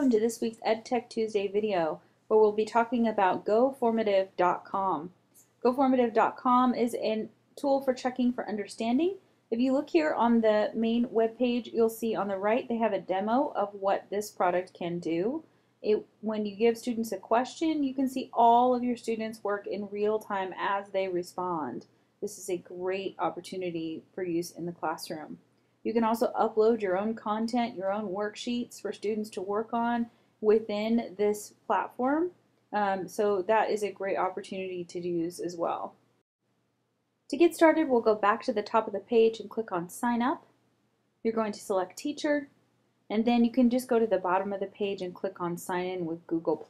welcome to this week's EdTech Tuesday video, where we'll be talking about GoFormative.com. GoFormative.com is a tool for checking for understanding. If you look here on the main web page, you'll see on the right they have a demo of what this product can do. When you give students a question, you can see all of your students' work in real time as they respond. This is a great opportunity for use in the classroom. You can also upload your own content, your own worksheets for students to work on within this platform. So that is a great opportunity to use as well. To get started, we'll go back to the top of the page and click on Sign Up. You're going to select Teacher, and then you can just go to the bottom of the page and click on Sign In with Google+.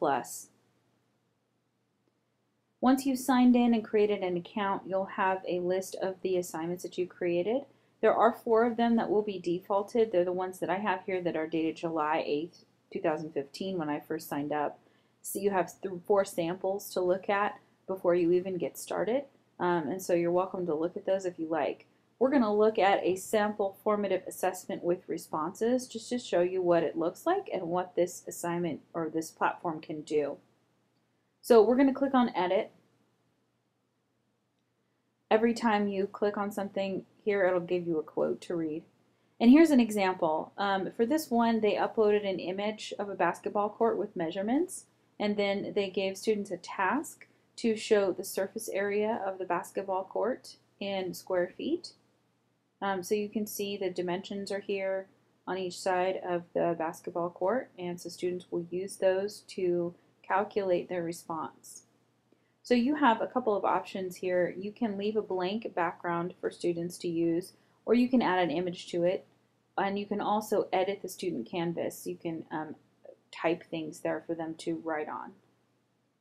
Once you've signed in and created an account, you'll have a list of the assignments that you created. There are 4 of them that will be defaulted. They're the ones that I have here that are dated July 8th, 2015 when I first signed up. So you have 4 samples to look at before you even get started. And so you're welcome to look at those if you like. We're going to look at a sample formative assessment with responses just to show you what it looks like and what this assignment or this platform can do. So we're going to click on Edit. Every time you click on something here, it'll give you a quote to read. And here's an example. For this one, they uploaded an image of a basketball court with measurements, and then they gave students a task to show the surface area of the basketball court in square feet. So you can see the dimensions are here on each side of the basketball court, and so students will use those to calculate their response. So you have a couple of options here. You can leave a blank background for students to use, or you can add an image to it, and you can also edit the student canvas. You can type things there for them to write on.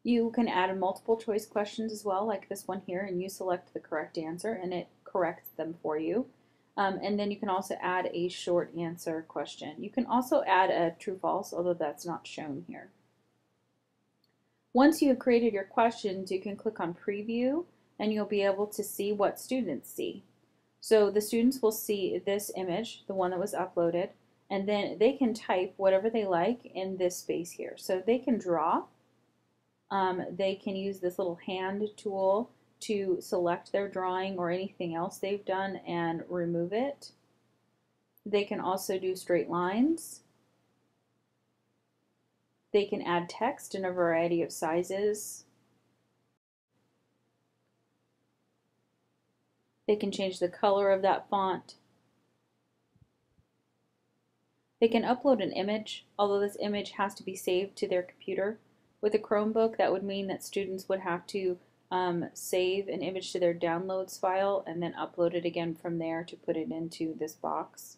You can add multiple choice questions as well, like this one here, and you select the correct answer and it corrects them for you. And then you can also add a short answer question. You can also add a true-false, although that's not shown here. Once you have created your questions, you can click on Preview and you'll be able to see what students see. So the students will see this image, the one that was uploaded, and then they can type whatever they like in this space here. So they can draw. They can use this little hand tool to select their drawing or anything else they've done and remove it. They can also do straight lines. They can add text in a variety of sizes. They can change the color of that font. They can upload an image, although this image has to be saved to their computer. With a Chromebook, that would mean that students would have to save an image to their downloads file and then upload it again from there to put it into this box.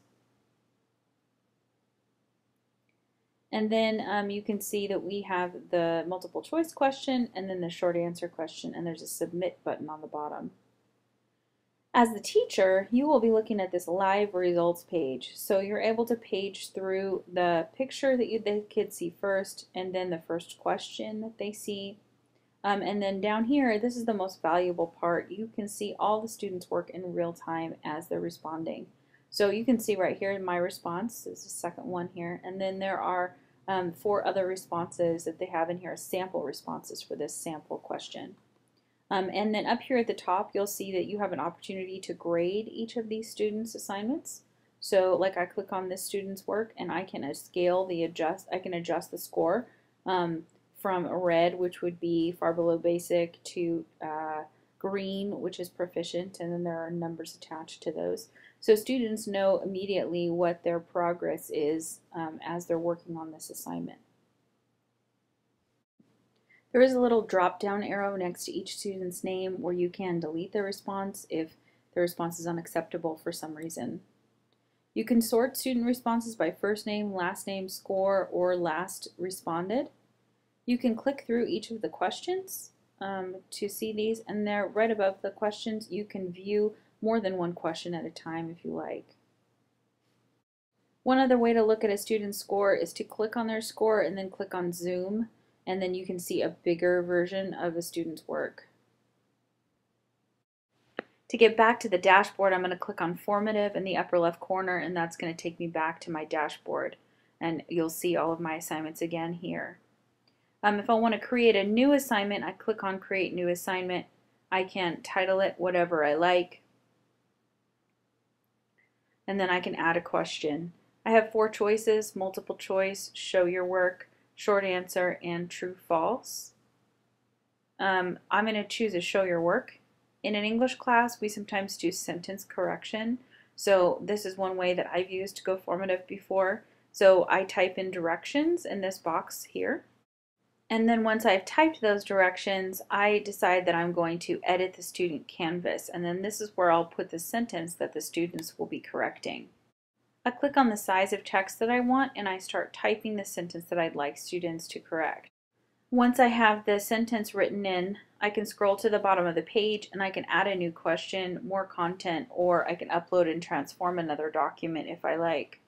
And then you can see that we have the multiple choice question and then the short answer question, and there's a submit button on the bottom. As the teacher, you will be looking at this live results page. So you're able to page through the picture that the kids see first, and then the first question that they see. And then down here, this is the most valuable part. You can see all the students' work in real time as they're responding. So you can see right here in my response, this is the second one here, and then there are 4 other responses that they have in here, sample responses for this sample question. And then up here at the top, you'll see that you have an opportunity to grade each of these students' assignments. So like I click on this student's work and I can I can adjust the score from red, which would be far below basic, to green, which is proficient, and then there are numbers attached to those. So students know immediately what their progress is as they're working on this assignment. There is a little drop-down arrow next to each student's name where you can delete the response if the response is unacceptable for some reason. You can sort student responses by first name, last name, score, or last responded. You can click through each of the questions to see these, and there right above the questions you can view more than one question at a time if you like. One other way to look at a student's score is to click on their score and then click on Zoom, and then you can see a bigger version of a student's work. To get back to the dashboard, I'm going to click on Formative in the upper left corner, and that's going to take me back to my dashboard. and you'll see all of my assignments again here. If I want to create a new assignment, I click on Create New Assignment. I can title it whatever I like, and then I can add a question. I have 4 choices: multiple choice, show your work, short answer, and true false. I'm going to choose a show your work. In an English class, we sometimes do sentence correction. So this is one way that I've used GoFormative before. So I type in directions in this box here. And then once I've typed those directions, I decide that I'm going to edit the student canvas. And then this is where I'll put the sentence that the students will be correcting. I click on the size of text that I want, and I start typing the sentence that I'd like students to correct. Once I have the sentence written in, I can scroll to the bottom of the page and I can add a new question, more content, or I can upload and transform another document if I like.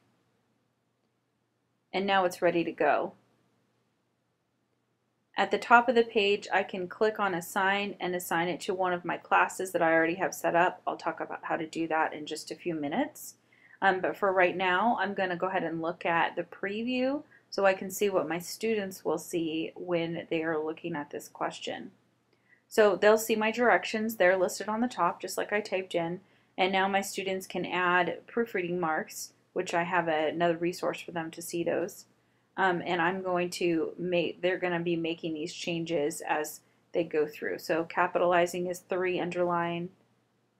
And now it's ready to go. At the top of the page, I can click on Assign and assign it to one of my classes that I already have set up. I'll talk about how to do that in just a few minutes. But for right now, I'm going to go ahead and look at the preview so I can see what my students will see when they are looking at this question. So they'll see my directions. They're listed on the top just like I typed in. And now my students can add proofreading marks, which I have another resource for them to see those. And I'm going to they're going to be making these changes as they go through. So capitalizing is 3, underline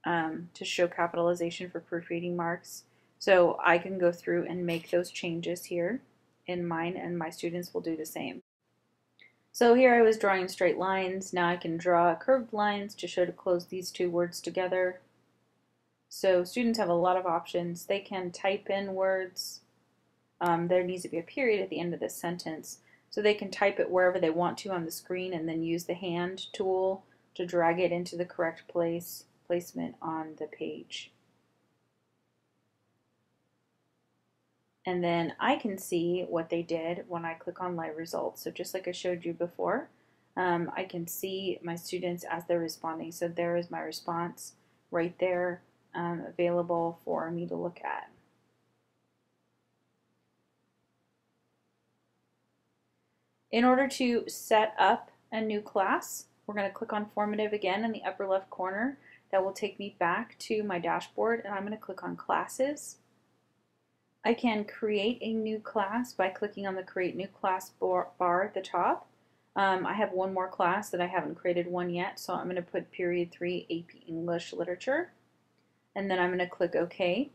to show capitalization for proofreading marks. So I can go through and make those changes here in mine, and my students will do the same. So here I was drawing straight lines. Now I can draw curved lines to show to close these 2 words together. So students have a lot of options. They can type in words. There needs to be a period at the end of this sentence. So they can type it wherever they want to on the screen and then use the hand tool to drag it into the correct placement on the page. And then I can see what they did when I click on live results. So just like I showed you before, I can see my students as they're responding. So there is my response right there, available for me to look at. In order to set up a new class, we're going to click on Formative again in the upper left corner. That will take me back to my dashboard, and I'm going to click on Classes. I can create a new class by clicking on the Create New Class bar at the top. I have one more class that I haven't created one yet, so I'm going to put Period 3 AP English Literature, and then I'm going to click OK.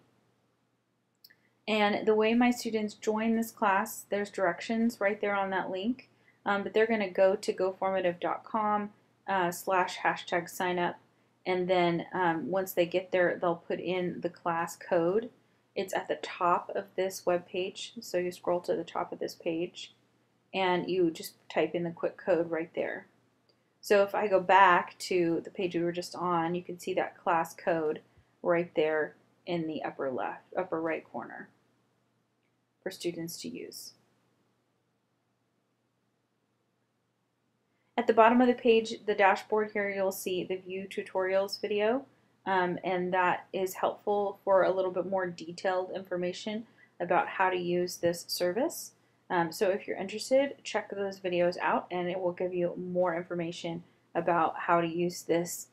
And the way my students join this class, there's directions right there on that link, but they're going to go to GoFormativecom /#signup, and then once they get there, they'll put in the class code. It's at the top of this web page, so you scroll to the top of this page and you just type in the quick code right there. So if I go back to the page we were just on, you can see that class code right there in the upper right corner for students to use. At the bottom of the page, the dashboard here, you'll see the View Tutorials video. And that is helpful for a little bit more detailed information about how to use this service. So if you're interested, check those videos out and it will give you more information about how to use this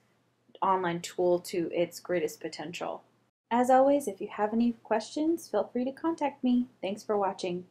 online tool to its greatest potential. As always, if you have any questions, feel free to contact me. Thanks for watching.